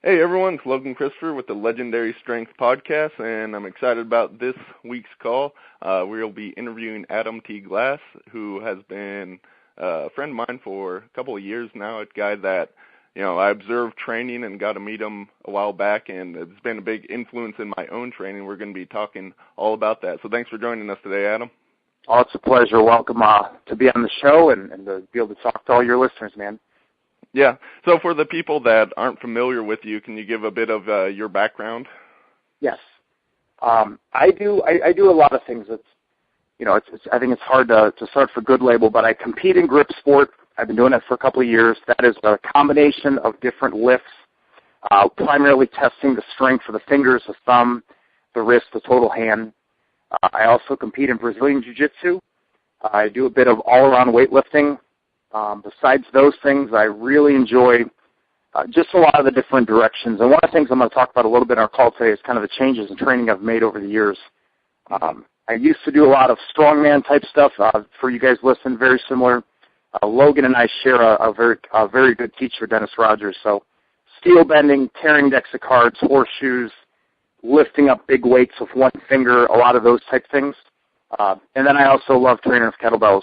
Hey everyone, it's Logan Christopher with the Legendary Strength podcast, and I'm excited about this week's call. We'll be interviewing Adam T. Glass, who has been a friend of mine for a couple of years now, a guy that, I observed training and got to meet him a while back, and it's been a big influence in my own training. We're going to be talking all about that. So thanks for joining us today, Adam. Oh, it's a pleasure. Welcome to be on the show and to be able to talk to all your listeners, man. Yeah. So for the people that aren't familiar with you, can you give a bit of your background? Yes. I do a lot of things. I think it's hard to start for good label, but I compete in grip sport. I've been doing it for a couple of years. That is a combination of different lifts, primarily testing the strength for the fingers, the thumb, the wrist, the total hand. I also compete in Brazilian Jiu-Jitsu. I do a bit of all-around weightlifting. Besides those things, I really enjoy just a lot of the different directions. And one of the things I'm going to talk about a little bit in our call today is kind of the changes in training I've made over the years. I used to do a lot of strongman type stuff. For you guys listening, very similar. Logan and I share a very good teacher, Dennis Rogers. So steel bending, tearing decks of cards, horseshoes, lifting up big weights with one finger, a lot of those type things. And then I also love training with kettlebells.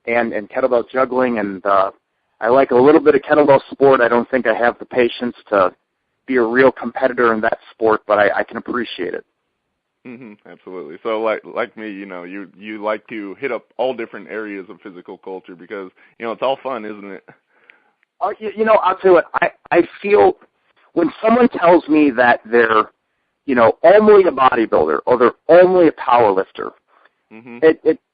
And kettlebell juggling, and I like a little bit of kettlebell sport. I don't think I have the patience to be a real competitor in that sport, but I can appreciate it. Absolutely. So like me, you like to hit up all different areas of physical culture because, it's all fun, isn't it? I'll tell you what, I feel when someone tells me that they're, only a bodybuilder or they're only a power lifter,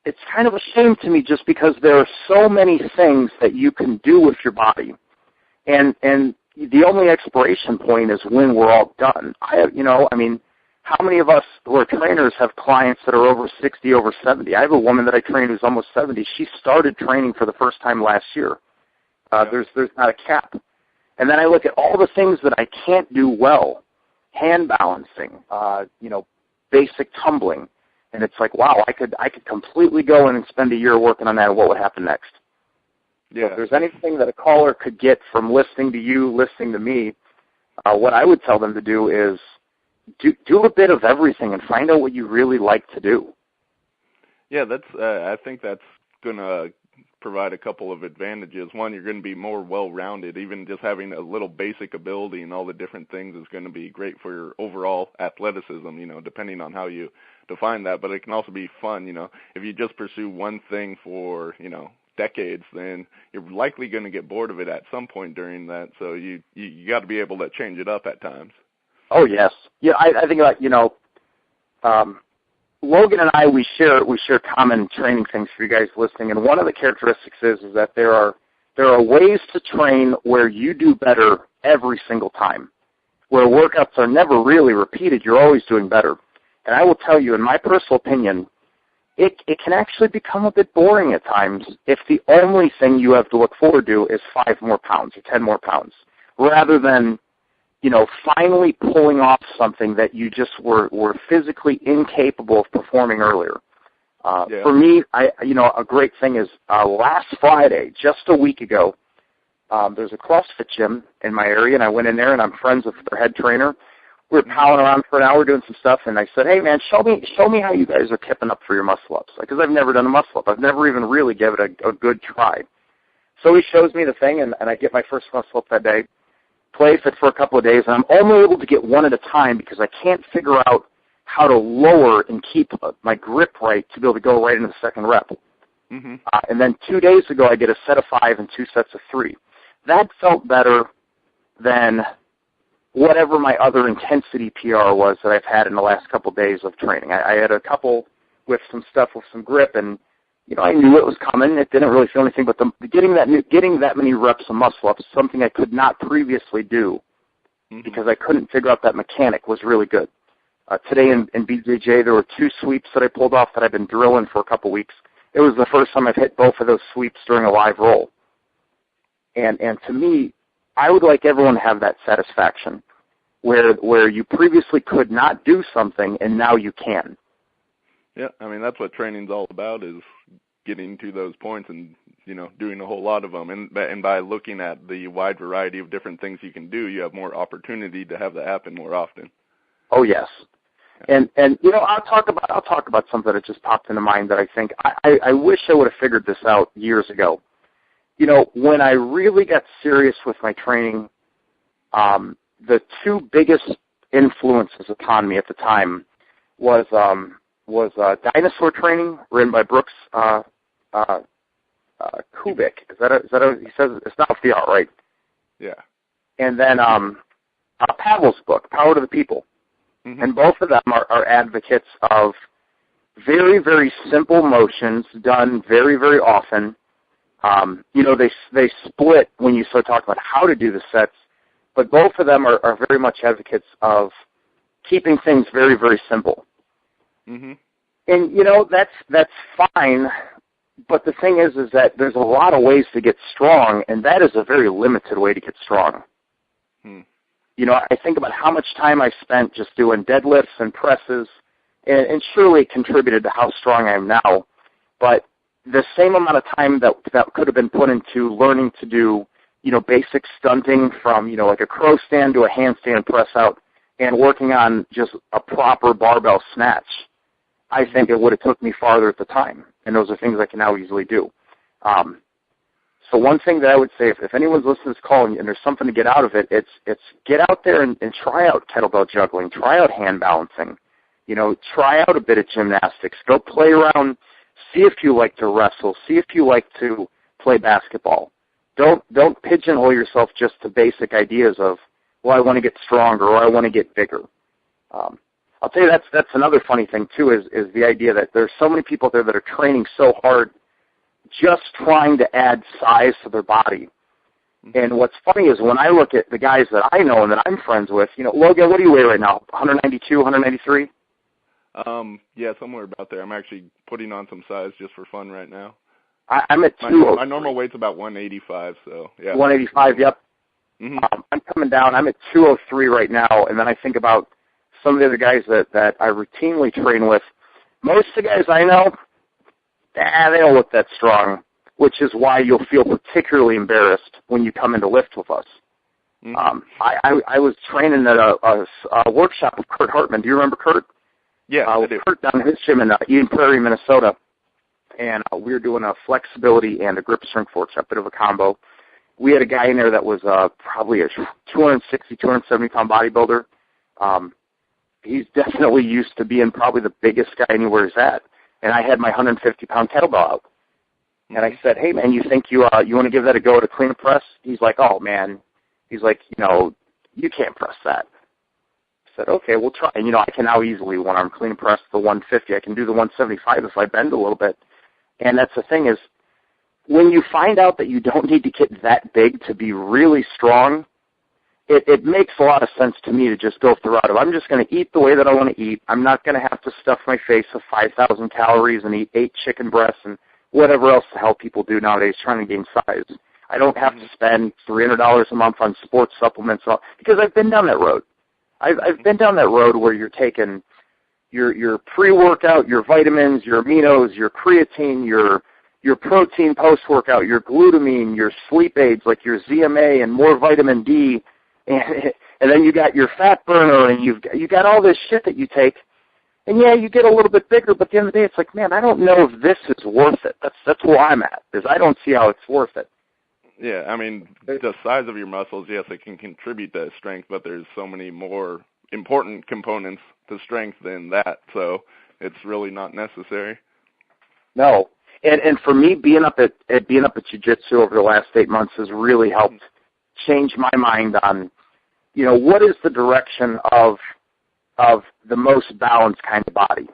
it's kind of a shame to me just because there are so many things that you can do with your body. And the only expiration point is when we're all done. How many of us who are trainers have clients that are over 60, over 70? I have a woman that I train who's almost 70. She started training for the first time last year. There's not a cap. And then I look at all the things that I can't do well, hand balancing, basic tumbling. And it's like, wow, I could completely go in and spend a year working on that, and what would happen next? Yeah. So if there's anything that a caller could get from listening to you, listening to me, what I would tell them to do is do a bit of everything and find out what you really like to do. Yeah, I think that's going to provide a couple of advantages. One, you're going to be more well-rounded. Even just having a little basic ability and all the different things is going to be great for your overall athleticism, depending on how you define that. But it can also be fun, if you just pursue one thing for, decades, then you're likely going to get bored of it at some point during that. So you got to be able to change it up at times. Oh, yes. Yeah, I think Logan and I, we share common training things for you guys listening, and one of the characteristics is that there are ways to train where you do better every single time, where workouts are never really repeated. You're always doing better. And I will tell you, in my personal opinion, it can actually become a bit boring at times if the only thing you have to look forward to is 5 more pounds or 10 more pounds, rather than finally pulling off something that you just were physically incapable of performing earlier. For me, a great thing is last Friday, just a week ago, there's a CrossFit gym in my area, and I went in there, and I'm friends with their head trainer. We were palling around for an hour doing some stuff, and I said, hey, man, show me how you guys are keeping up for your muscle-ups, because I've never done a muscle-up. I've never even really given it a good try. So he shows me the thing, and I get my first muscle-up that day. Play with it for a couple of days, and I'm only able to get one at a time because I can't figure out how to lower and keep my grip right to be able to go right into the second rep. And then 2 days ago, I did a set of 5 and 2 sets of 3. That felt better than whatever my other intensity PR was that I've had in the last couple of days of training. I had a couple with some stuff with some grip, and I knew it was coming. It didn't really feel anything, but getting that many reps of muscle-up is something I could not previously do because I couldn't figure out that mechanic was really good. Today in BJJ, there were 2 sweeps that I pulled off that I've been drilling for a couple weeks. It was the first time I've hit both of those sweeps during a live roll. And to me, I would like everyone to have that satisfaction where you previously could not do something and now you can. Yeah, that's what training's all about, is getting to those points and, doing a whole lot of them. And by looking at the wide variety of different things you can do, you have more opportunity to have that happen more often. Oh, yes. And I'll talk about something that just popped into mind that I think I wish I would have figured this out years ago. When I really got serious with my training, the two biggest influences upon me at the time was Dinosaur Training, written by Brooks Kubik. Is that he says it's not the art, right? Yeah. And then Pavel's book, Power to the People. Mm-hmm. And both of them are advocates of very, very simple motions done very, very often. They split when you start talking about how to do the sets, but both of them are very much advocates of keeping things very, very simple. Mm-hmm. And, that's fine, but the thing is that there's a lot of ways to get strong, and that is a very limited way to get strong. I think about how much time I spent just doing deadlifts and presses, and surely it contributed to how strong I am now. But the same amount of time that could have been put into learning to do, basic stunting from, like a crow stand to a handstand press out and working on just a proper barbell snatch, I think it would have took me farther at the time. And those are things I can now easily do. So one thing that I would say, if anyone's listening to this call and there's something to get out of it, it's get out there and try out kettlebell juggling, try out hand balancing, try out a bit of gymnastics, go play around, see if you like to wrestle, see if you like to play basketball. Don't pigeonhole yourself just to basic ideas of, well, I want to get stronger or I want to get bigger. I'll tell you that's another funny thing too is the idea that there's so many people there that are training so hard just trying to add size to their body. And what's funny is when I look at the guys that I know and that I'm friends with, Logan, what do you weigh right now? 192, 193? Yeah, somewhere about there. I'm actually putting on some size just for fun right now. I'm at 203. My normal weight's about 185, so yeah. 185, yep. Mm-hmm. I'm coming down. I'm at 203 right now, and then I think about some of the other guys that I routinely train with. Most of the guys I know, they don't look that strong, which is why you'll feel particularly embarrassed when you come in to lift with us. Mm-hmm. I was training at a workshop with Kurt Hartman. Do you remember Kurt? Yeah, I do. Kurt down at his gym in Eden Prairie, Minnesota, and we were doing a flexibility and a grip strength workshop, bit of a combo. We had a guy in there that was probably a 260, 270-pound bodybuilder. He's definitely used to being probably the biggest guy anywhere he's at. And I had my 150-pound kettlebell out. And I said, hey, man, you think you want to give that a go at a clean and press? He's like, oh, man. He's like, you can't press that. I said, okay, we'll try. And, I can now easily one-arm clean and press the 150. I can do the 175 if I bend a little bit. And that's the thing is, when you find out that you don't need to get that big to be really strong, it makes a lot of sense to me to just go through it. I'm just going to eat the way that I want to eat. I'm not going to have to stuff my face with 5,000 calories and eat 8 chicken breasts and whatever else the hell people do nowadays trying to gain size. I don't have to spend $300 a month on sports supplements because I've been down that road. I've been down that road where you're taking your pre-workout, your vitamins, your aminos, your creatine, your protein post-workout, your glutamine, your sleep aids like your ZMA and more vitamin D, and then you got your fat burner, and you got all this shit that you take, and yeah, you get a little bit bigger, but at the end of the day, it's like, man, I don't know if this is worth it. That's where I'm at, is I don't see how it's worth it. Yeah, I mean, the size of your muscles, yes, it can contribute to strength, but there's so many more important components to strength than that, so it's really not necessary. No, and for me, being up at jiu-jitsu over the last 8 months has really helped change my mind on, what is the direction of the most balanced kind of body.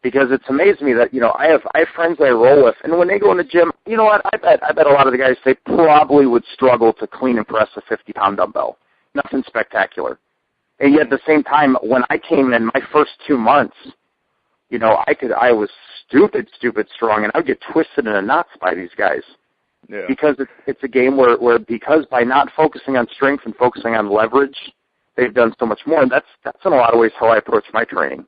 Because it's amazed me that, I have friends that I roll with, and when they go in the gym, you know what, I bet a lot of the guys, they probably would struggle to clean and press a 50-pound dumbbell. Nothing spectacular. And yet at the same time, when I came in my first 2 months, I was stupid strong, and I would get twisted into knots by these guys. Yeah. Because it's a game where because by not focusing on strength and focusing on leverage, they've done so much more. And that's in a lot of ways how I approach my training.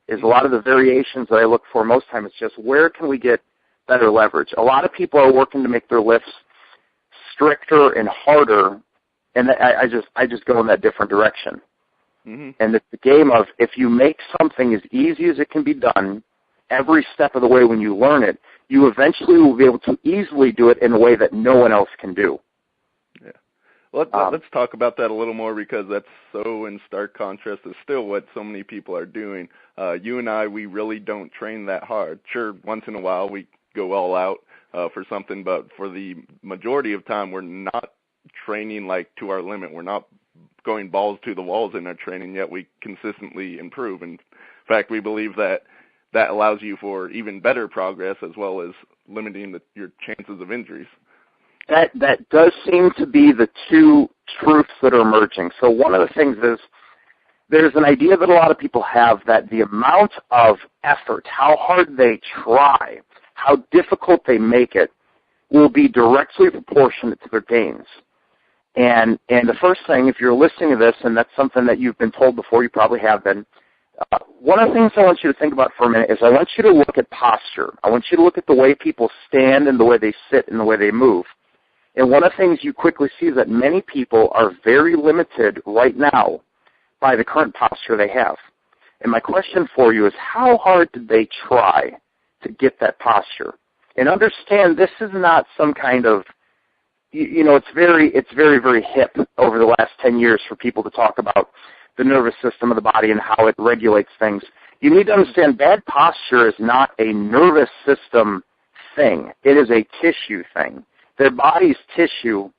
Is a lot of the variations that I look for most time, it's just where can we get better leverage. A lot of people are working to make their lifts stricter and harder, and I just go in that different direction. Mm-hmm. And it's the game of, if you make something as easy as it can be done every step of the way when you learn it, you eventually will be able to easily do it in a way that no one else can do. Yeah. Well, let's talk about that a little more, because that's so in stark contrast to still what so many people are doing. You and I, we really don't train that hard. Sure, once in a while we go all out for something, but for the majority of time we're not training like to our limit. We're not going balls to the walls in our training, yet we consistently improve. In fact, we believe that allows you for even better progress, as well as limiting your chances of injuries. That does seem to be the two truths that are emerging. So one of the things is, there's an idea that a lot of people have that the amount of effort, how hard they try, how difficult they make it, will be directly proportionate to their gains. And the first thing, if you're listening to this, and that's something that you've been told before, you probably have been, one of the things I want you to think about for a minute is, I want you to look at posture. I want you to look at the way people stand and the way they sit and the way they move. And one of the things you quickly see is that many people are very limited right now by the current posture they have. And my question for you is, how hard did they try to get that posture? And understand, this is not some kind of, it's very, very hip over the last 10 years for people to talk about the nervous system of the body and how it regulates things. You need to understand, bad posture is not a nervous system thing. It is a tissue thing. Their body's tissue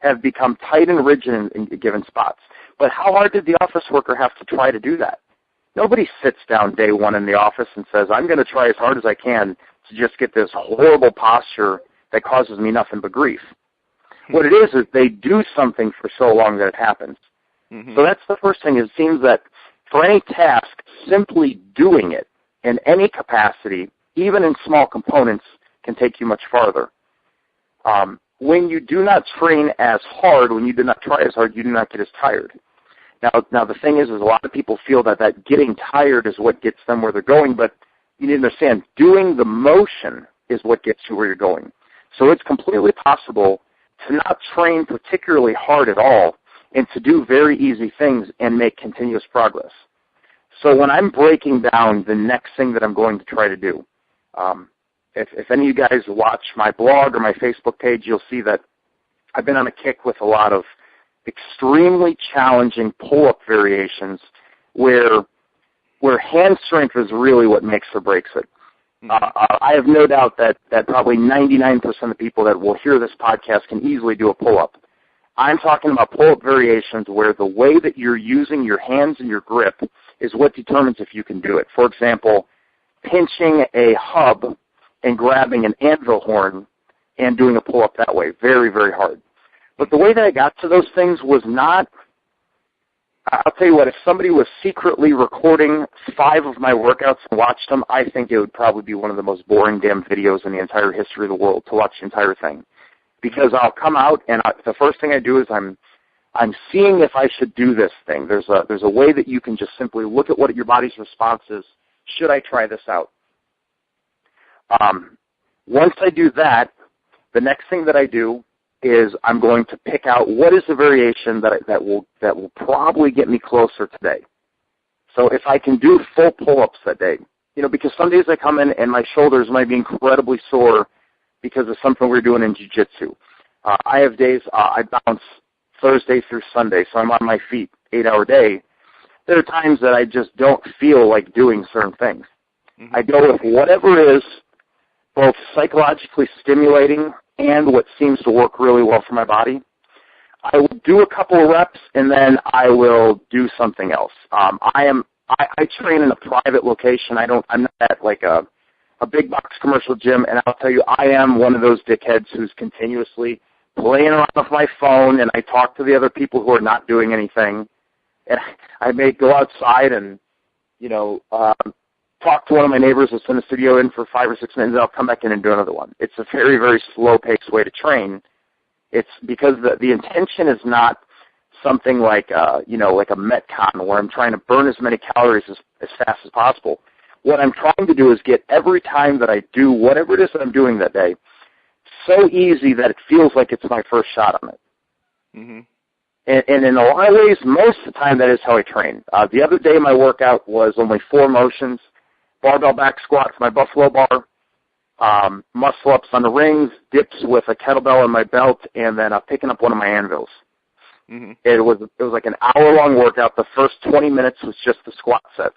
have become tight and rigid in given spots. But how hard did the office worker have to try to do that? Nobody sits down day one in the office and says, I'm going to try as hard as I can to just get this horrible posture that causes me nothing but grief. What it is they do something for so long that it happens. Mm-hmm. So that's the first thing. It seems that for any task, simply doing it in any capacity, even in small components, can take you much farther. When you do not train as hard, when you do not try as hard, you do not get as tired. Now the thing is a lot of people feel that getting tired is what gets them where they're going, but you need to understand, doing the motion is what gets you where you're going. So it's completely possible to not train particularly hard at all and to do very easy things and make continuous progress. So when I'm breaking down the next thing that I'm going to try to do, if any of you guys watch my blog or my Facebook page, you'll see that I've been on a kick with a lot of extremely challenging pull-up variations where hand strength is really what makes or breaks it. I have no doubt that probably 99% of the people that will hear this podcast can easily do a pull-up. I'm talking about pull-up variations where the way that you're using your hands and your grip is what determines if you can do it. For example, pinching a hub and grabbing an anvil horn and doing a pull-up that way. Very, very hard. But the way that I got to those things was not, I'll tell you what, if somebody was secretly recording 5 of my workouts and watched them, I think it would probably be one of the most boring damn videos in the entire history of the world to watch the entire thing. Because I'll come out and the first thing I do is I'm seeing if I should do this thing. There's a way that you can just simply look at what your body's response is. Should I try this out? Once I do that, the next thing that I do is I'm going to pick out what is the variation that will probably get me closer today. So if I can do full pull-ups that day, because some days I come in and my shoulders might be incredibly sore because of something we're doing in jiu-jitsu. I have days I bounce Thursday through Sunday, so I'm on my feet 8-hour day. There are times that I just don't feel like doing certain things. Mm-hmm. I go with whatever is both psychologically stimulating and what seems to work really well for my body. I will do a couple of reps, and then I will do something else. I train in a private location. I'm not at like a big box commercial gym, and I'll tell you, I am one of those dickheads who's continuously playing around with my phone, and I talk to the other people who are not doing anything. And I may go outside and, talk to one of my neighbors that's in the studio in for 5 or 6 minutes, and I'll come back in and do another one. It's a very, very slow-paced way to train. It's because the intention is not something like a Metcon where I'm trying to burn as many calories as fast as possible. what I'm trying to do is get every time that I do whatever it is that I'm doing that day so easy that it feels like it's my first shot on it. Mm-hmm. And in a lot of ways, most of the time, that is how I train. The other day, my workout was only 4 motions: barbell back squats, my buffalo bar, muscle-ups on the rings, dips with a kettlebell on my belt, and then picking up one of my anvils. Mm-hmm. It was like an hour-long workout. The first 20 minutes was just the squat sets.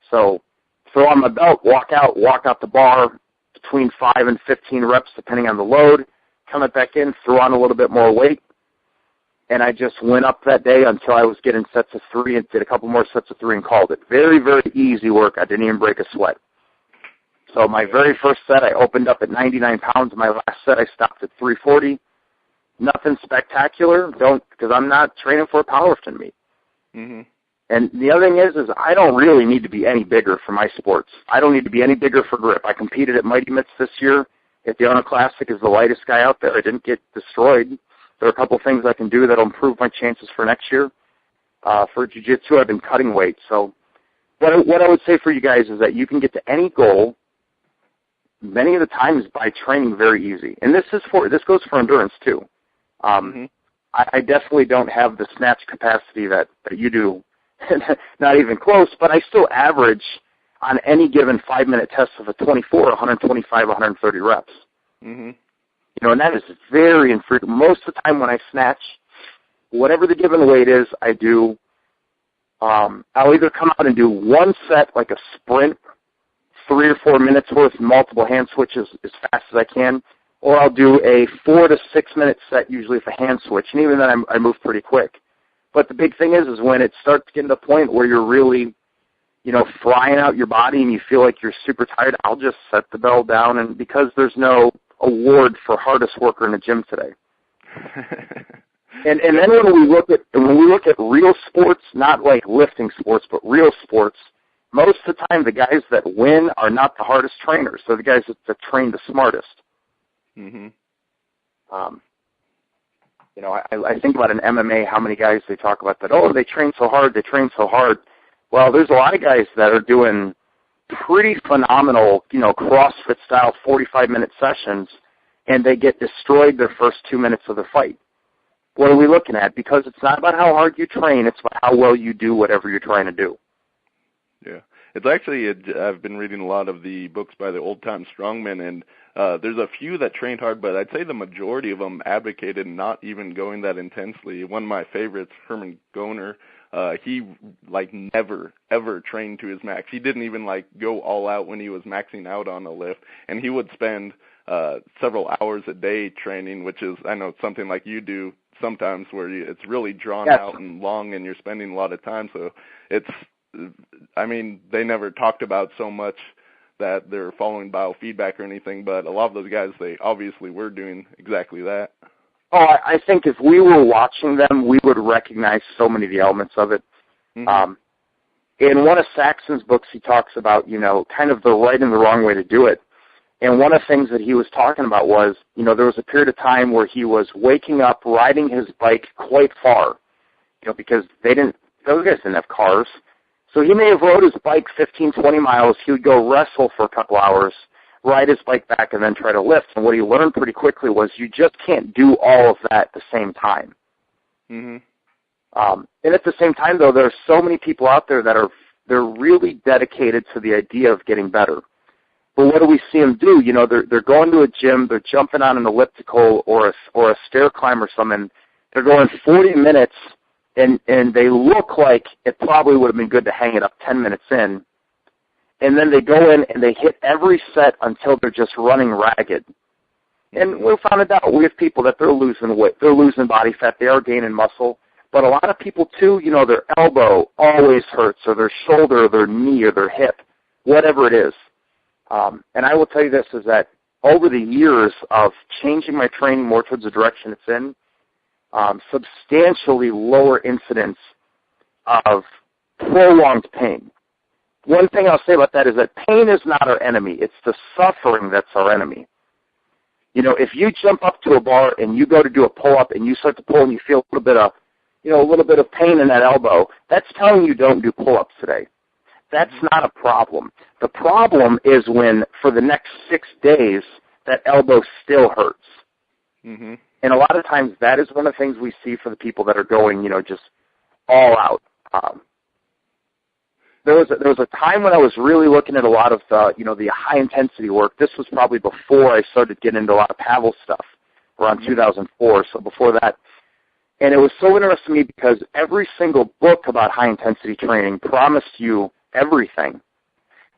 So throw on my belt, walk out the bar, between 5 and 15 reps, depending on the load, come it back in, throw on a little bit more weight. And I just went up that day until I was getting sets of 3 and did a couple more sets of 3 and called it. Very, very easy work. I didn't even break a sweat. So my very first set, I opened up at 99 pounds. My last set, I stopped at 340. Nothing spectacular, because I'm not training for a powerlifting meet. Mm-hmm. And the other thing is I don't really need to be any bigger for my sports. I don't need to be any bigger for grip. I competed at Mighty Mitts this year at the Honor Classic as the lightest guy out there. I didn't get destroyed. There are a couple things I can do that will improve my chances for next year. For jiu-jitsu, I've been cutting weight. So what I would say for you guys is that you can get to any goal many of the times by training very easy. And this goes for endurance too. Mm-hmm. I definitely don't have the snatch capacity that you do, not even close, but I still average on any given 5-minute test of a 24, 125, 130 reps. Mm-hmm. And that is very infrequent. Most of the time when I snatch, whatever the given weight is, I do, I'll either come out and do one set, like a sprint, 3 or 4 minutes worth, multiple hand switches as fast as I can, or I'll do a 4 to 6 minute set, usually with a hand switch, and even then I move pretty quick. But the big thing is when it starts getting to the point where you're really, frying out your body and you feel like you're super tired, I'll just set the bell down, and because there's no award for hardest worker in the gym today. and then when we look at real sports, not like lifting sports, but real sports, most of the time the guys that win are not the hardest trainers. They're the guys that train the smartest. Mm-hmm. I think about an MMA, how many guys they talk about that, they train so hard. Well, there's a lot of guys that are doing pretty phenomenal, CrossFit-style 45-minute sessions, and they get destroyed their first 2 minutes of the fight. What are we looking at? Because it's not about how hard you train, it's about how well you do whatever you're trying to do. Yeah. It's actually, I've been reading a lot of the books by the old-time strongmen, and there's a few that trained hard, but I'd say the majority of them advocated not even going that intensely. One of my favorites, Herman Goner, he never ever trained to his max. He didn't even go all out when he was maxing out on a lift, and he would spend several hours a day training, which is, I know, something like you do sometimes, where it's really drawn Yes. out and long, and you're spending a lot of time. So they never talked about so much that they're following biofeedback or anything, but a lot of those guys, they obviously were doing exactly that. Oh, I think if we were watching them, we would recognize so many of the elements of it. Mm-hmm. In one of Saxon's books, he talks about, kind of the right and the wrong way to do it. And one of the things that he was talking about was, there was a period of time where he was waking up, riding his bike quite far, because those guys didn't have cars. So he may have rode his bike 15, 20 miles. He would go wrestle for a couple hours, ride his bike back, and then try to lift. And what he learned pretty quickly was you just can't do all of that at the same time. Mm-hmm. And at the same time, though, there are so many people out there that they're really dedicated to the idea of getting better. But what do we see them do? They're going to a gym, they're jumping on an elliptical or a stair climb or something. They're going 40 minutes, and they look like it probably would have been good to hang it up 10 minutes in. And then they go in and they hit every set until they're just running ragged. And we found it out. We have people that they're losing weight, they're losing body fat, they are gaining muscle. But a lot of people, too, their elbow always hurts, or their shoulder, or their knee, or their hip, whatever it is. And I will tell you this, is that over the years of changing my training more towards the direction it's in, substantially lower incidence of prolonged pain. One thing I'll say about that is that pain is not our enemy. It's the suffering that's our enemy. If you jump up to a bar and you go to do a pull-up and you start to pull and you feel a little bit of pain in that elbow, that's telling you don't do pull-ups today. That's not a problem. The problem is when, for the next 6 days, that elbow still hurts. Mm-hmm. And a lot of times that is one of the things we see for the people that are going, just all out. There was a time when I was really looking at a lot of the high-intensity work. This was probably before I started getting into a lot of Pavel stuff, around 2004, so before that. And it was so interesting to me because every single book about high-intensity training promised you everything.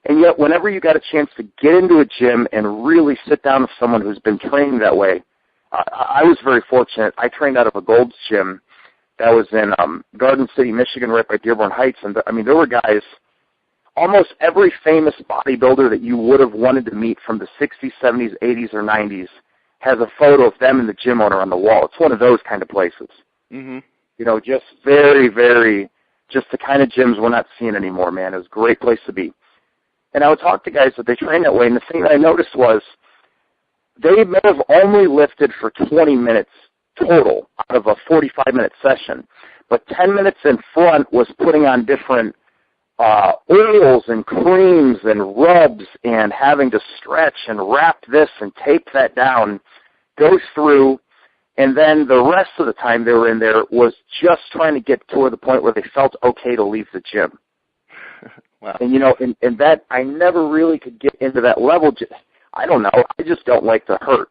And yet whenever you got a chance to get into a gym and really sit down with someone who's been training that way, I was very fortunate. I trained out of a Gold's Gym that was in Garden City, Michigan, right by Dearborn Heights. And, there were guys, almost every famous bodybuilder that you would have wanted to meet from the 60s, 70s, 80s, or 90s has a photo of them and the gym owner on the wall. It's one of those kind of places. Mm-hmm. Just very, very, just the kind of gyms we're not seeing anymore, man. It was a great place to be. And I would talk to guys that they train that way, and the thing that I noticed was they may have only lifted for 20 minutes total out of a 45-minute session, but 10 minutes in front was putting on different oils and creams and rubs and having to stretch and wrap this and tape that down, go through, and then the rest of the time they were in there was just trying to get to the point where they felt okay to leave the gym. Wow. And, and that I never really could get into that level. I don't know. I just don't like to hurt.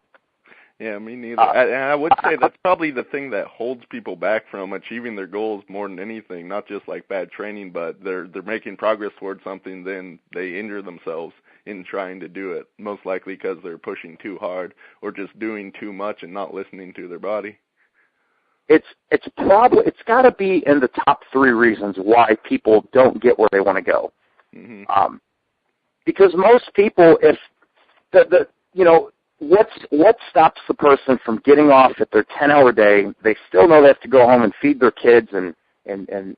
Yeah, me neither. And I would say that's probably the thing that holds people back from achieving their goals more than anything, not just like bad training, but they're making progress towards something, then they injure themselves in trying to do it, most likely because they're pushing too hard or just doing too much and not listening to their body. It's got to be in the top 3 reasons why people don't get where they want to go. Mm-hmm. Because most people, if what stops the person from getting off at their 10-hour day? They still know they have to go home and feed their kids and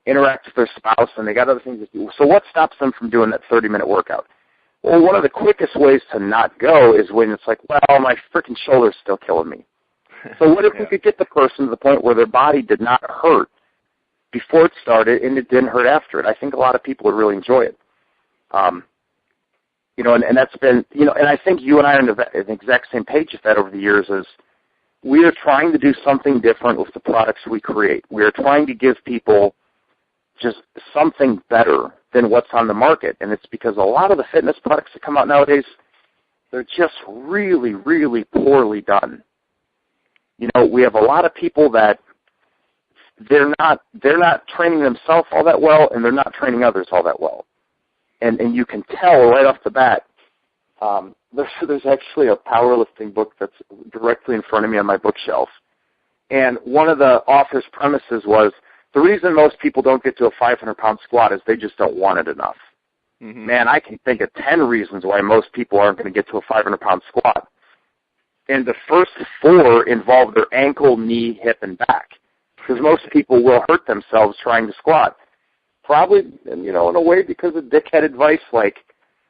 interact with their spouse, and they got other things to do. So what stops them from doing that 30-minute workout? Well, one of the quickest ways to not go is when it's like, well, my freaking shoulder's still killing me. So what if we could get the person to the point where their body did not hurt before it started and it didn't hurt after it? I think a lot of people would really enjoy it. And that's been, and I think you and I are on the exact same page with that over the years is we are trying to do something different with the products we create. We are trying to give people just something better than what's on the market. And it's because a lot of the fitness products that come out nowadays, they're just really, really poorly done. We have a lot of people that they're not training themselves all that well, and they're not training others all that well. And you can tell right off the bat. There's actually a powerlifting book that's directly in front of me on my bookshelf. And one of the author's premises was the reason most people don't get to a 500-pound squat is they just don't want it enough. Mm-hmm. Man, I can think of 10 reasons why most people aren't going to get to a 500-pound squat. And the first 4 involve their ankle, knee, hip, and back. Because most people will hurt themselves trying to squat. Probably, in a way because of dickhead advice, like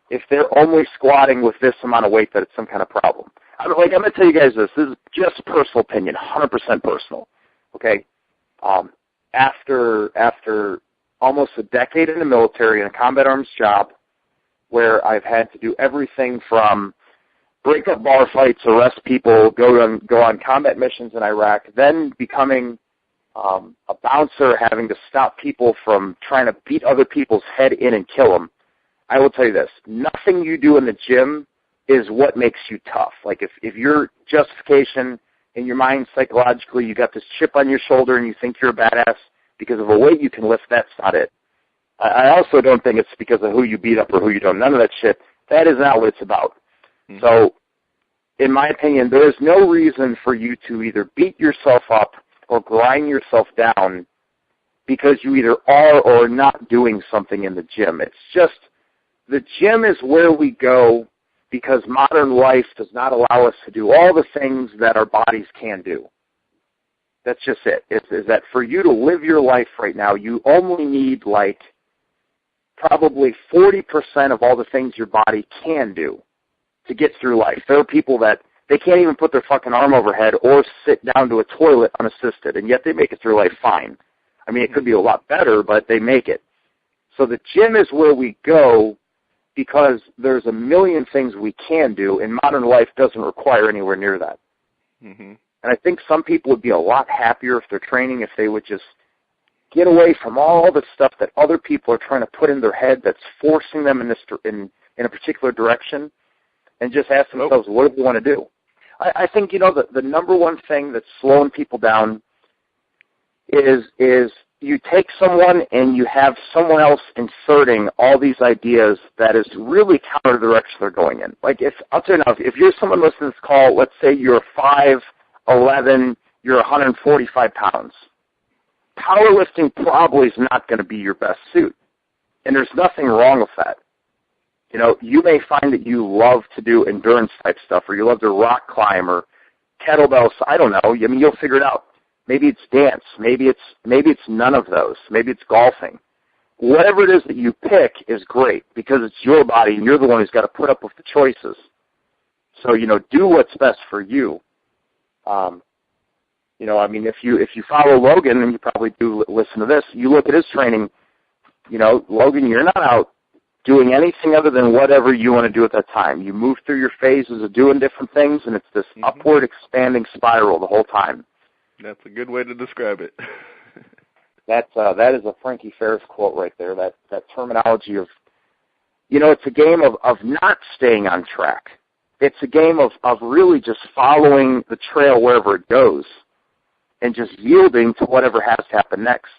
if they're only squatting with this amount of weight that it's some kind of problem. I'm going to tell you guys this. This is just personal opinion, 100% personal. Okay? After almost a decade in the military in a combat arms job where I've had to do everything from break up bar fights, arrest people, go on combat missions in Iraq, then becoming a bouncer, having to stop people from trying to beat other people's head in and kill them, I will tell you this. Nothing you do in the gym is what makes you tough. Like if your justification in your mind psychologically, you got this chip on your shoulder and you think you're a badass because of a weight you can lift, that's not it. I also don't think it's because of who you beat up or who you don't. None of that shit. That is not what it's about. Mm-hmm. So, in my opinion, there is no reason for you to either beat yourself up or grind yourself down because you either are or are not doing something in the gym. It's just the gym is where we go because modern life does not allow us to do all the things that our bodies can do. That's just it. Is that for you to live your life right now, you only need like probably 40% of all the things your body can do to get through life. There are people that they can't even put their fucking arm overhead or sit down to a toilet unassisted, and yet they make it through life fine. I mean, it could be a lot better, but they make it. So the gym is where we go because there's a million things we can do, and modern life doesn't require anywhere near that. Mm-hmm. And I think some people would be a lot happier if they're training if they would just get away from all the stuff that other people are trying to put in their head that's forcing them in a particular direction, and just ask themselves, what do they want to do? I think, the number one thing that's slowing people down is you take someone and you have someone else inserting all these ideas that is really counter the direction they're going in. Like, I'll tell you now, if you're someone listening to this call, let's say you're 5'11", you're 145 pounds. Powerlifting probably is not going to be your best suit, and there's nothing wrong with that. You may find that you love to do endurance-type stuff, or you love to rock climb, or kettlebells. I don't know. I mean, you'll figure it out. Maybe it's dance. Maybe it's none of those. Maybe it's golfing. Whatever it is that you pick is great because it's your body, and you're the one who's got to put up with the choices. So, do what's best for you. If you follow Logan, and you probably do listen to this, you look at his training, Logan, you're not out doing anything other than whatever you want to do at that time. You move through your phases of doing different things, and it's this upward expanding spiral the whole time. That's a good way to describe it. That is a Frankie Ferris quote right there, that terminology of, it's a game of not staying on track. It's a game of really just following the trail wherever it goes and just yielding to whatever has to happen next.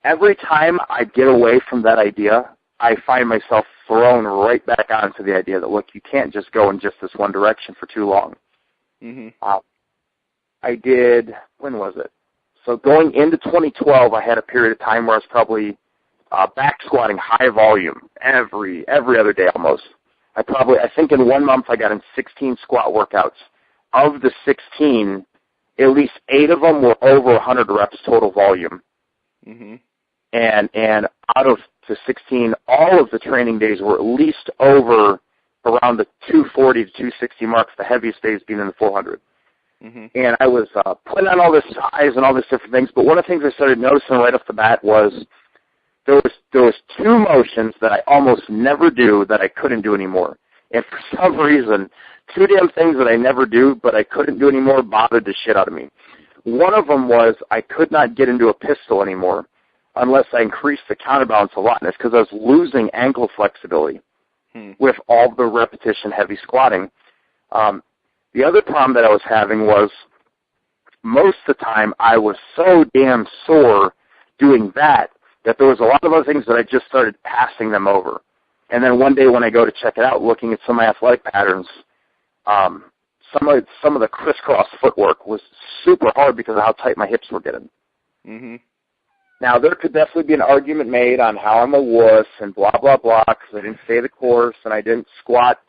Every time I get away from that idea, I find myself thrown right back onto the idea that, look, you can't just go in just this one direction for too long. Mm-hmm. I did, when was it? So going into 2012, I had a period of time where I was probably back squatting high volume every other day almost. I think in 1 month I got in 16 squat workouts. Of the 16, at least 8 of them were over 100 reps total volume. Mm-hmm. And out of the 16, all of the training days were at least over around the 240 to 260 marks, the heaviest days being in the 400. Mm-hmm. And I was putting on all this size and all these different things, but one of the things I started noticing right off the bat was there was 2 motions that I almost never do that I couldn't do anymore. And for some reason, 2 damn things that I never do but I couldn't do anymore bothered the shit out of me. One of them was I could not get into a pistol anymore unless I increased the counterbalance a lot, and it's because I was losing ankle flexibility with all the repetition heavy squatting. The other problem that I was having was most of the time I was so damn sore doing that there was a lot of other things that I just started passing them over. And then one day when I go to check it out, looking at some of my athletic patterns, some of the crisscross footwork was super hard because of how tight my hips were getting. Mm-hmm. Now, there could definitely be an argument made on how I'm a wuss and blah, blah, blah, because I didn't stay the course and I didn't squat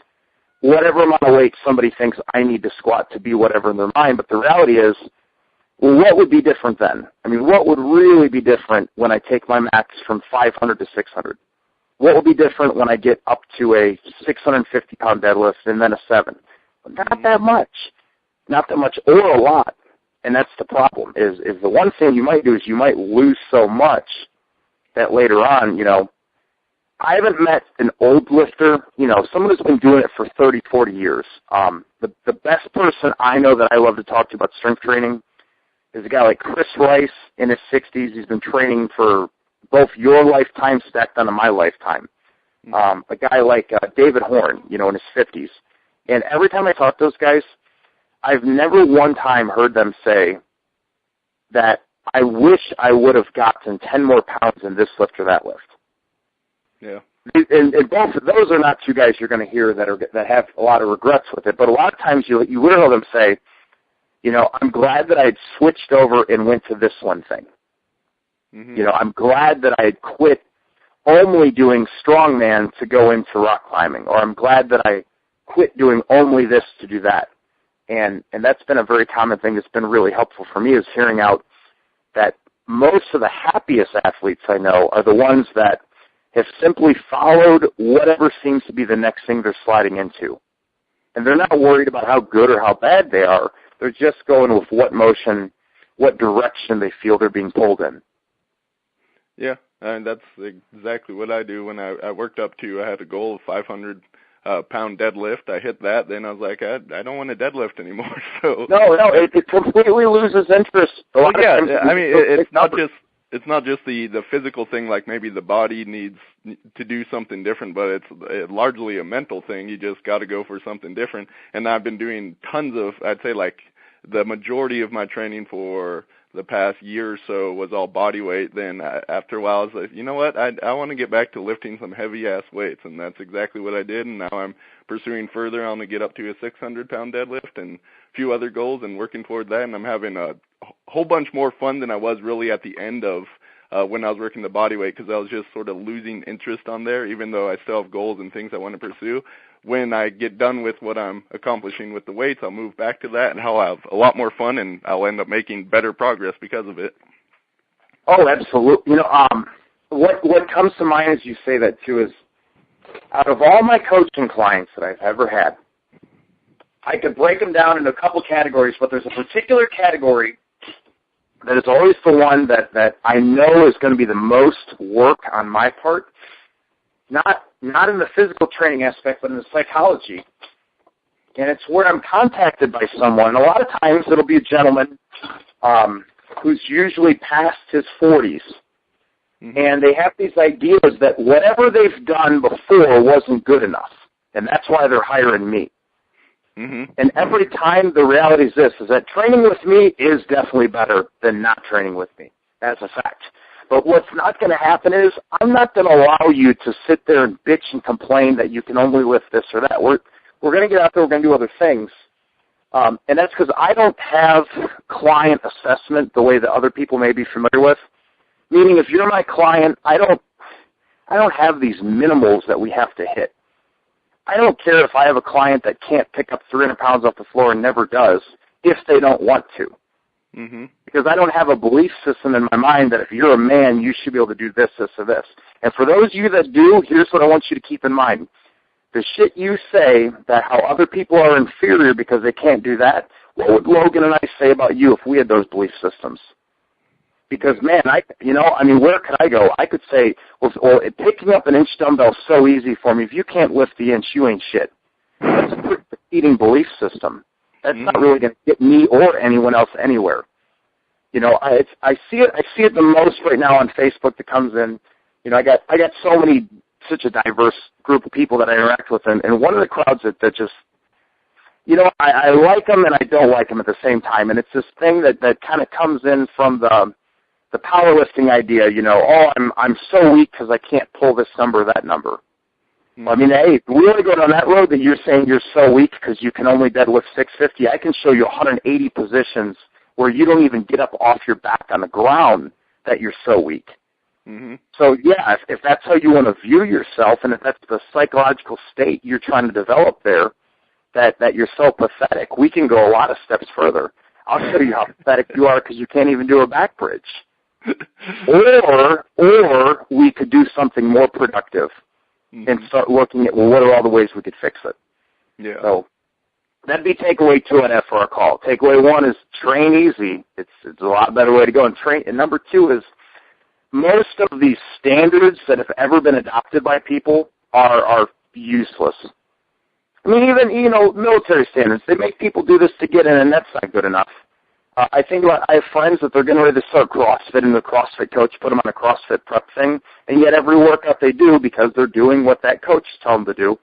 whatever amount of weight somebody thinks I need to squat to be whatever in their mind. But the reality is, well, what would be different then? I mean, what would really be different when I take my max from 500 to 600? What will be different when I get up to a 650-pound deadlift and then a 7? Not that much. Not that much or a lot. And that's the problem, is the one thing you might do is you might lose so much that later on, I haven't met an old lifter, someone who's been doing it for 30, 40 years. The best person I know that I love to talk to about strength training is a guy like Chris Rice in his 60s. He's been training for both your lifetime stacked onto my lifetime. A guy like David Horn, in his 50s. And every time I talk to those guys, I've never one time heard them say that I wish I would have gotten 10 more pounds in this lift or that lift. Yeah. And both of those are not 2 guys you're going to hear that have a lot of regrets with it. But a lot of times you will hear them say, I'm glad that I had switched over and went to this one thing. Mm-hmm. I'm glad that I had quit only doing strongman to go into rock climbing, or I'm glad that I quit doing only this to do that. And that's been a very common thing that's been really helpful for me, is hearing out that most of the happiest athletes I know are the ones that have simply followed whatever seems to be the next thing they're sliding into. And they're not worried about how good or how bad they are. They're just going with what motion, what direction they feel they're being pulled in. Yeah, and that's exactly what I do. When I worked up to, I had a goal of 500 pound deadlift. I hit that, then I was like, I don't want to deadlift anymore. So no, it completely loses interest. Well, yeah, I mean, it's not just the physical thing, like maybe the body needs to do something different, but it's largely a mental thing. You just got to go for something different. And I've been doing tons of, I'd say like the majority of my training for the past year or so was all body weight. Then after a while, I was like, you know what, I want to get back to lifting some heavy-ass weights, and that's exactly what I did. And now I'm pursuing further. I want to get up to a 600-pound deadlift and a few other goals and working toward that. And I'm having a whole bunch more fun than I was really at the end of when I was working the body weight, because I was just sort of losing interest on there, even though I still have goals and things I want to pursue. When I get done with what I'm accomplishing with the weights, I'll move back to that, and I'll have a lot more fun, and I'll end up making better progress because of it. Oh, absolutely. You know, what comes to mind as you say that, too, is out of all my coaching clients that I've ever had, I could break them down into a couple categories, but there's a particular category that is always the one that I know is going to be the most work on my part, not in the physical training aspect, but in the psychology. And it's where I'm contacted by someone. A lot of times it'll be a gentleman who's usually past his 40s. Mm-hmm. And they have these ideas that whatever they've done before wasn't good enough. And that's why they're hiring me. Mm-hmm. And every time the reality is this, is that training with me is definitely better than not training with me. That's a fact. But what's not going to happen is I'm not going to allow you to sit there and bitch and complain that you can only lift this or that. We're going to get out there. We're going to do other things. And that's because I don't have client assessment the way that other people may be familiar with. Meaning if you're my client, I don't have these minimals that we have to hit. I don't care if I have a client that can't pick up 300 pounds off the floor and never does if they don't want to. Mm-hmm. Because I don't have a belief system in my mind that if you're a man, you should be able to do this, this, or this. And for those of you that do, here's what I want you to keep in mind. The shit you say that how other people are inferior because they can't do that, what would Logan and I say about you if we had those belief systems? Because, man, where could I go? I could say, well, picking up an inch dumbbell is so easy for me. If you can't lift the inch, you ain't shit. That's a pretty defeating belief system. That's not really going to get me or anyone else anywhere. You know, I see it the most right now on Facebook that comes in. You know, I got such a diverse group of people that I interact with, and one of the crowds that just, you know, I like them and I don't like them at the same time, and it's this thing that kind of comes in from the powerlifting idea. You know, I'm so weak because I can't pull this number or that number. I mean, hey, if we really go down that road that you're saying you're so weak because you can only deadlift 650, I can show you 180 positions where you don't even get up off your back on the ground that you're so weak. Mm-hmm. So, yeah, if that's how you want to view yourself and if that's the psychological state you're trying to develop there, that you're so pathetic, we can go a lot of steps further. I'll show you how pathetic you are because you can't even do a back bridge. Or we could do something more productive. Mm-hmm. And start looking at, well, what are all the ways we could fix it? Yeah. So that'd be takeaway 2 on that for our call. Takeaway 1 is train easy. It's a lot better way to go. And number 2 is most of these standards that have ever been adopted by people are useless. I mean, even, you know, military standards, they make people do this to get in, and that's not good enough. I have friends that they're getting ready to start CrossFit, and the CrossFit coach put them on a CrossFit prep thing, and yet every workout they do, because they're doing what that coach tells them to do,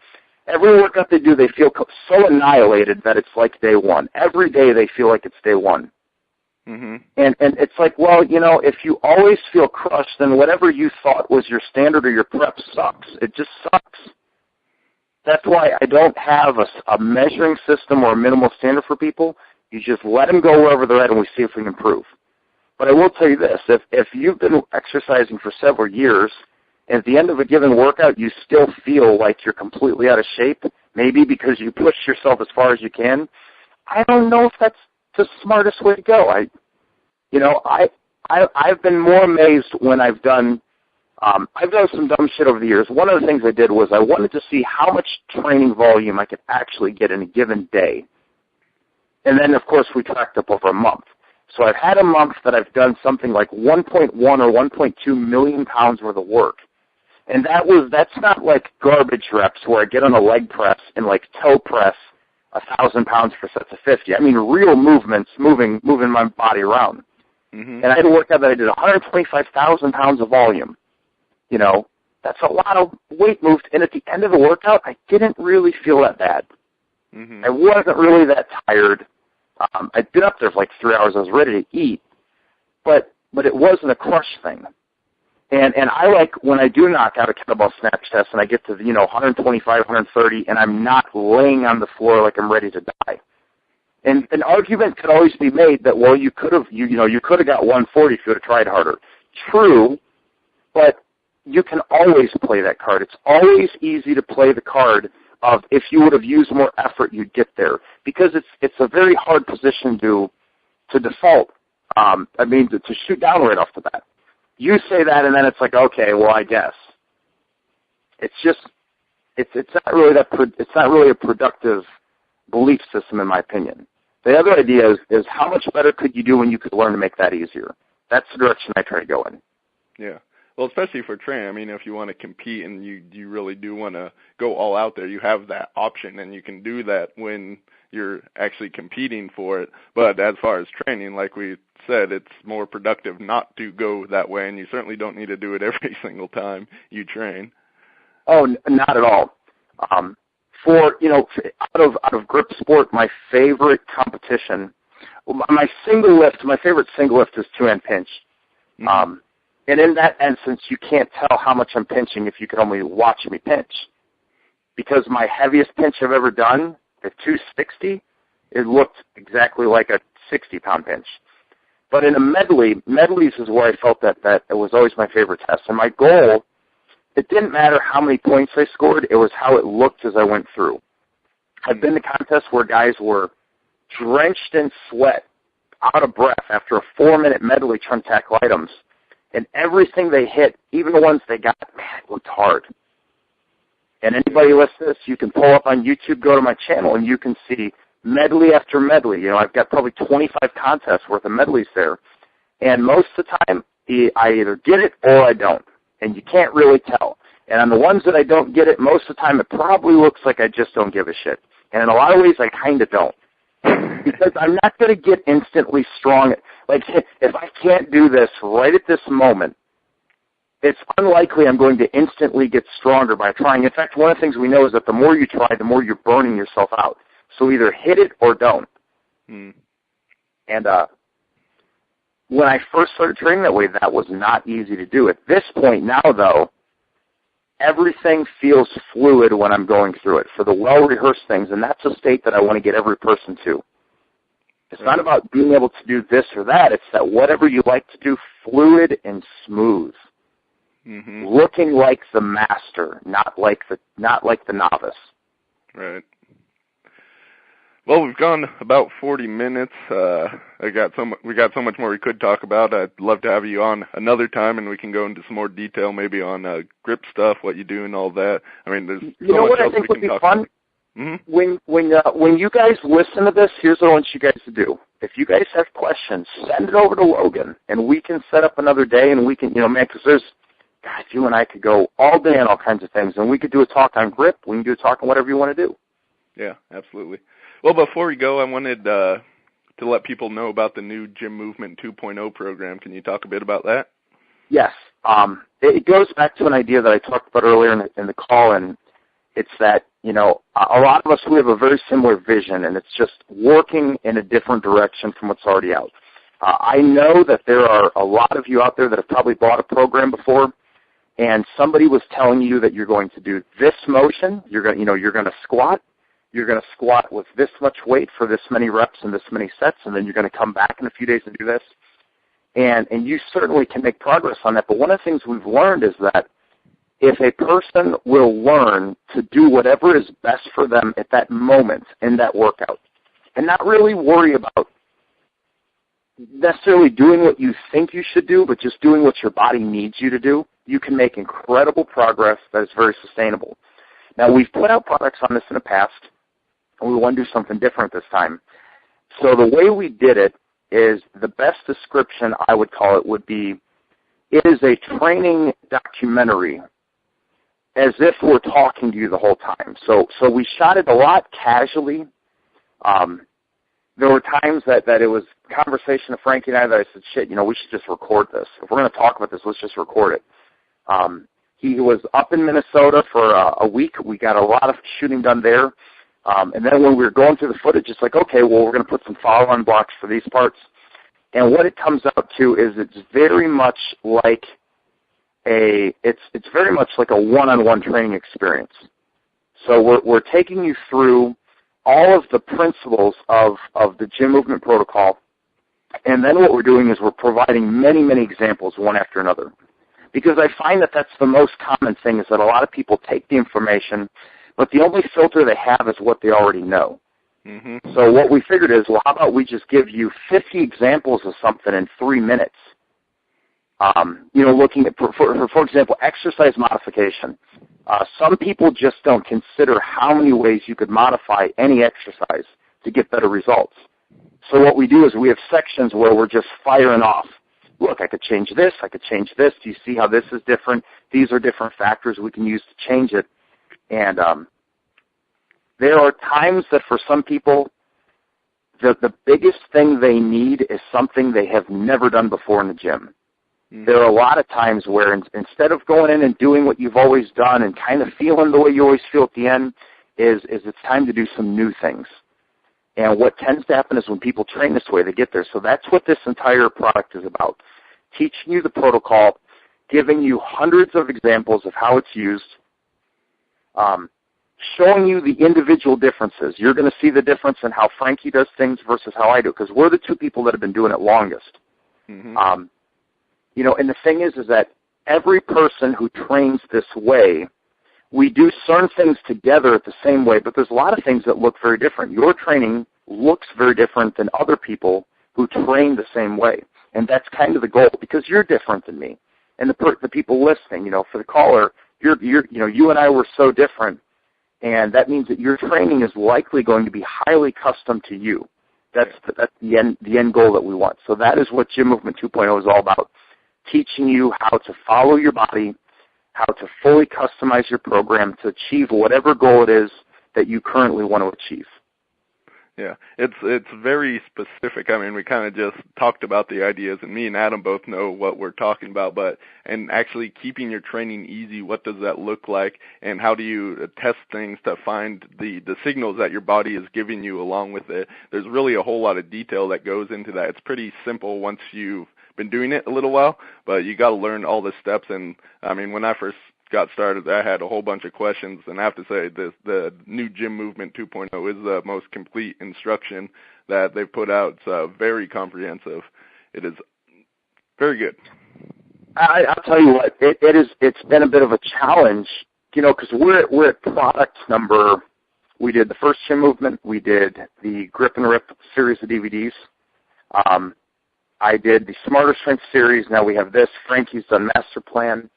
every workout they do, they feel so annihilated that it's like day one. Every day they feel like it's day one. Mm-hmm. And it's like, well, you know, if you always feel crushed, then whatever you thought was your standard or your prep sucks. It just sucks. That's why I don't have a measuring system or a minimal standard for people. You just let them go wherever they're at, and we see if we can improve. But I will tell you this. If you've been exercising for several years, and at the end of a given workout you still feel like you're completely out of shape, maybe because you pushed yourself as far as you can, I don't know if that's the smartest way to go. I've been more amazed when I've done some dumb shit over the years. One of the things I did was I wanted to see how much training volume I could actually get in a given day. And then, of course, we tracked up over a month. So I've had a month that I've done something like 1.1 or 1.2 million pounds worth of work. And that's not like garbage reps where I get on a leg press and like toe press 1,000 pounds for sets of 50. I mean real movements, moving my body around. Mm-hmm. And I had a workout that I did 125,000 pounds of volume. You know, that's a lot of weight moved. And at the end of the workout, I didn't really feel that bad. Mm-hmm. I wasn't really that tired. I'd been up there for like 3 hours. I was ready to eat. But it wasn't a crush thing. And I like when I do knock out a kettlebell snatch test and I get to, 125, 130, and I'm not laying on the floor like I'm ready to die. And an argument could always be made that, well, you could have got 140 if you would have tried harder. True, but you can always play that card. It's always easy to play the card of if you would have used more effort, you'd get there, because it's a very hard position to default. To shoot down right off the bat. You say that, and then it's like, okay, well, I guess. It's not really a productive belief system, in my opinion. The other idea is how much better could you do when you could learn to make that easier? That's the direction I try to go in. Yeah. Well, especially for training. I mean, if you want to compete and you really do want to go all out there, you have that option, and you can do that when you're actually competing for it. But as far as training, like we said, it's more productive not to go that way, and you certainly don't need to do it every single time you train. Oh, not at all. Out of grip sport, my favorite competition, my favorite single lift is two-hand pinch. Mm-hmm. And in that instance, you can't tell how much I'm pinching if you can only watch me pinch. Because my heaviest pinch I've ever done, at 260, it looked exactly like a 60-pound pinch. But in a medleys is where I felt that it was always my favorite test. And my goal, it didn't matter how many points I scored, it was how it looked as I went through. I've been to contests where guys were drenched in sweat, out of breath after a 4-minute medley trying to tackle items. And everything they hit, even the ones they got, man, it looked hard. And anybody listening to this, you can pull up on YouTube, go to my channel, and you can see medley after medley. I've got probably 25 contests worth of medleys there. And most of the time, I either get it or I don't. And you can't really tell. And on the ones that I don't get it, most of the time it probably looks like I just don't give a shit. And in a lot of ways, I kind of don't. Because I'm not going to get instantly strong. Like, if I can't do this right at this moment, it's unlikely I'm going to instantly get stronger by trying. In fact, one of the things we know is that the more you try, the more you're burning yourself out. So either hit it or don't. And when I first started training that way, that was not easy to do. At this point now, though, everything feels fluid when I'm going through it for the well-rehearsed things, and that's a state that I want to get every person to. It's not about being able to do this or that. It's that whatever you like to do, fluid and smooth. Mm-hmm. Looking like the master, not like the novice. Right. Well, we've gone about 40 minutes. We got so much more we could talk about. I'd love to have you on another time, and we can go into some more detail, maybe on grip stuff, what you do, and all that. I mean, there's so much else we can talk about. Mm-hmm. When you guys listen to this, here's what I want you guys to do. If you guys have questions, send it over to Logan, and we can set up another day, and we can, because you and I could go all day on all kinds of things, and we could do a talk on grip. We can do a talk on whatever you want to do. Yeah, absolutely. Well, before we go, I wanted to let people know about the new Gym Movement 2.0 program. Can you talk a bit about that? Yes. It goes back to an idea that I talked about earlier in the call, and it's that, a lot of us, we have a very similar vision, and it's just working in a different direction from what's already out. I know that there are a lot of you out there that have probably bought a program before, and somebody was telling you that you're going to do this motion, you're going to squat, you're going to squat with this much weight for this many reps and this many sets, and then you're going to come back in a few days and do this. And you certainly can make progress on that, but one of the things we've learned is that if a person will learn to do whatever is best for them at that moment in that workout, and not really worry about necessarily doing what you think you should do, but just doing what your body needs you to do, you can make incredible progress that is very sustainable. Now, we've put out products on this in the past, and we want to do something different this time. So the way we did it is the best description I would call it would be, it is a training documentary as if we're talking to you the whole time. So we shot it a lot casually. There were times that it was a conversation of Frankie and I that I said, shit, we should just record this. If we're going to talk about this, let's just record it. He was up in Minnesota for a week. We got a lot of shooting done there. And then when we were going through the footage, it's like, okay, well, we're going to put some follow-on blocks for these parts. And what it comes out to is it's very much like it's very much like a one-on-one training experience. So we're taking you through all of the principles of the gym movement protocol, and then what we're doing is we're providing many, many examples one after another. Because I find that that's the most common thing, is that a lot of people take the information, but the only filter they have is what they already know. Mm-hmm. So what we figured is, well, how about we just give you 50 examples of something in 3 minutes? Looking at, for example, exercise modification. Some people just don't consider how many ways you could modify any exercise to get better results. So what we do is we have sections where we're just firing off. Look, I could change this, I could change this. Do you see how this is different? These are different factors we can use to change it. And there are times that for some people, the biggest thing they need is something they have never done before in the gym. Mm-hmm. There are a lot of times where instead of going in and doing what you've always done and kind of feeling the way you always feel at the end, is it's time to do some new things. And what tends to happen is when people train this way, they get there. So that's what this entire product is about, teaching you the protocol, giving you hundreds of examples of how it's used, showing you the individual differences. You're going to see the difference in how Frankie does things versus how I do, because we're the two people that have been doing it longest. Mm-hmm. And the thing is that every person who trains this way, we do certain things together at the same way, but there's a lot of things that look very different. Your training looks very different than other people who train the same way, and that's kind of the goal, because you're different than me. And the people listening, for the caller, you and I were so different, and that means that your training is likely going to be highly custom to you. That's the end goal that we want. So that is what Gym Movement 2.0 is all about, teaching you how to follow your body, how to fully customize your program to achieve whatever goal it is that you currently want to achieve. Yeah, it's very specific. I mean, we kind of just talked about the ideas, and me and Adam both know what we're talking about, and actually keeping your training easy, what does that look like, and how do you test things to find the signals that your body is giving you along with it? There's really a whole lot of detail that goes into that. It's pretty simple once you've been doing it a little while, but you got to learn all the steps. And I mean, when I first got started, I had a whole bunch of questions, and I have to say the new Gym Movement 2.0 is the most complete instruction that they've put out. It's very comprehensive. It is very good. I'll tell you what, it's been a bit of a challenge, because we're at product number. We did the first Gym Movement, we did the Grip and Rip series of DVDs. I did the Smarter Strength series. Now we have this. Frankie's done Master Plan.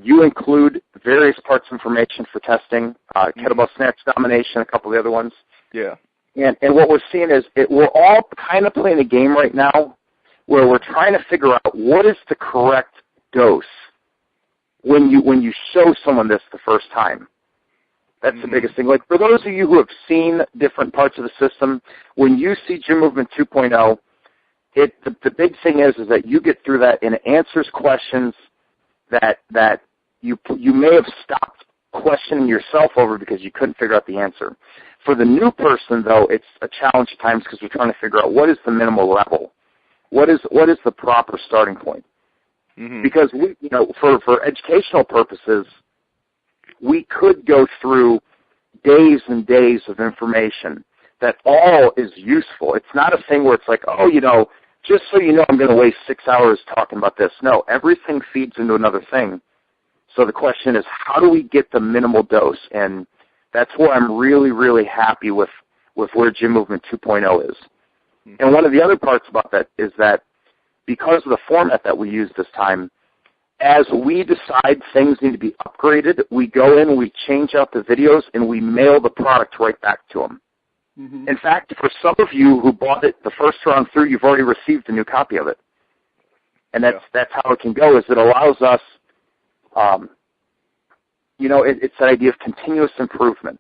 You include various parts information for testing, kettlebell snatch domination, a couple of the other ones. Yeah. And what we're seeing is we're all kind of playing a game right now where we're trying to figure out what is the correct dose when you show someone this the first time. That's the biggest thing. Like, for those of you who have seen different parts of the system, when you see Gym Movement 2.0, the big thing is that you get through that and it answers questions that you may have stopped questioning yourself over because you couldn't figure out the answer. For the new person, though, it's a challenge at times because we're trying to figure out what is the minimal level, what is the proper starting point. Mm-hmm. Because for educational purposes, we could go through days and days of information that all is useful. It's not a thing where it's like, just so you know, I'm going to waste 6 hours talking about this. No, everything feeds into another thing. So the question is, how do we get the minimal dose? And that's where I'm really, really happy with where Gym Movement 2.0 is. Mm-hmm. And one of the other parts about that is that because of the format that we use this time, as we decide things need to be upgraded, we go in, we change out the videos, and we mail the product right back to them. Mm-hmm. In fact, for some of you who bought it the first round through, you've already received a new copy of it. And that's how it can go, is it allows us, it's that idea of continuous improvement.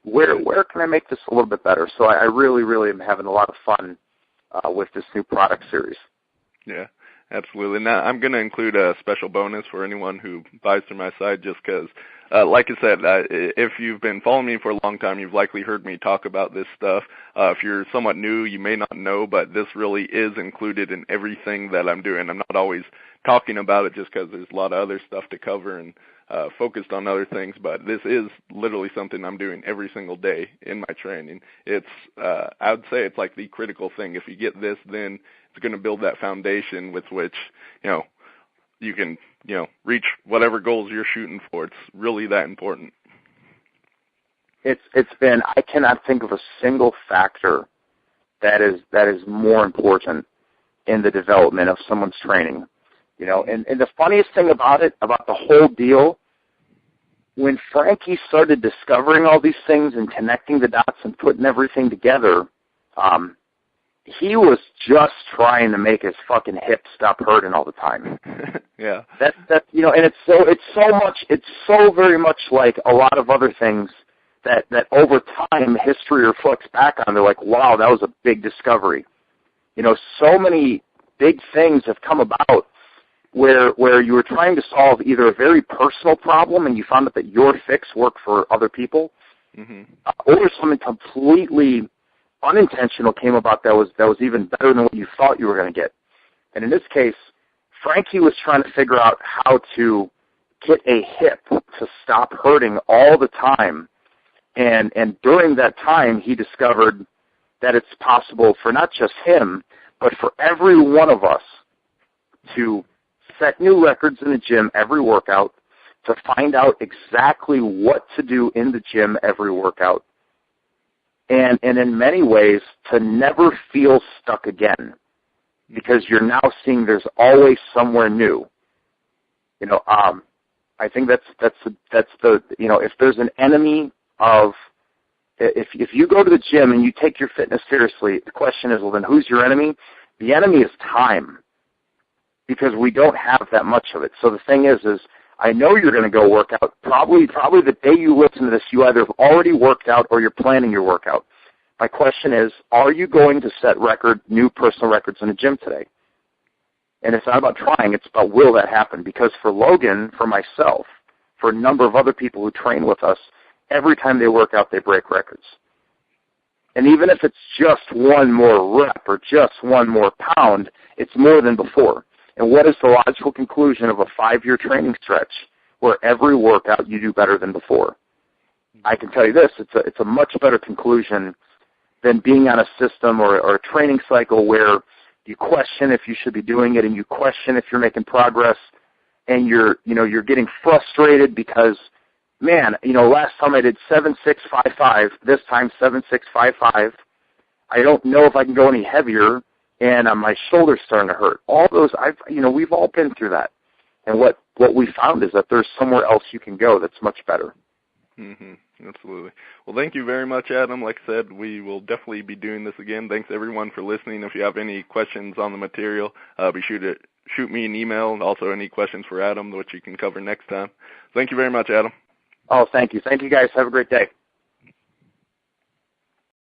Where can I make this a little bit better? So I really, really am having a lot of fun with this new product series. Yeah, absolutely. Now, I'm going to include a special bonus for anyone who buys through my site just because, like I said, if you've been following me for a long time, you've likely heard me talk about this stuff. If you're somewhat new, you may not know, but this really is included in everything that I'm doing. I'm not always talking about it just because there's a lot of other stuff to cover and focused on other things, but this is literally something I'm doing every single day in my training. It's, I would say it's like the critical thing. If you get this, then it's going to build that foundation with which, you can, reach whatever goals you're shooting for. It's really that important. It's been, I cannot think of a single factor that is more important in the development of someone's training. And the funniest thing about it, about the whole deal, when Frankie started discovering all these things and connecting the dots and putting everything together, he was just trying to make his fucking hip stop hurting all the time. Yeah. And it's so very much like a lot of other things that over time history reflects back on. They're like, wow, that was a big discovery. So many big things have come about where you were trying to solve either a very personal problem and you found out that your fix worked for other people, mm-hmm. Or something completely unintentional came about that was even better than what you thought you were going to get. And in this case, Frankie was trying to figure out how to get a hip to stop hurting all the time. And during that time, he discovered that it's possible for not just him, but for every one of us to set new records in the gym every workout, to find out exactly what to do in the gym every workout, and in many ways to never feel stuck again, because you're now seeing there's always somewhere new. I think that's the if there's an enemy of, if you go to the gym and you take your fitness seriously, the question is, well, then who's your enemy? The enemy is time, because we don't have that much of it. So the thing is I know you're going to go work out. Probably the day you listen to this, you either have already worked out or you're planning your workout. My question is, are you going to set new personal records in the gym today? And it's not about trying, it's about will that happen? Because for Logan, for myself, for a number of other people who train with us, every time they work out, they break records. And even if it's just one more rep or just one more pound, it's more than before. And what is the logical conclusion of a 5-year training stretch where every workout you do better than before? I can tell you this, it's a much better conclusion than being on a system or a training cycle where you question if you should be doing it and you question if you're making progress, and you're getting frustrated because, man, last time I did 7.655, this time 7.655. I don't know if I can go any heavier, and my shoulder's starting to hurt. All those, we've all been through that. And what we found is that there's somewhere else you can go that's much better. Mm-hmm. Absolutely. Well, thank you very much, Adam. Like I said, we will definitely be doing this again. Thanks, everyone, for listening. If you have any questions on the material, be sure to shoot me an email, and also any questions for Adam, which you can cover next time. Thank you very much, Adam. Oh, thank you. Thank you, guys. Have a great day.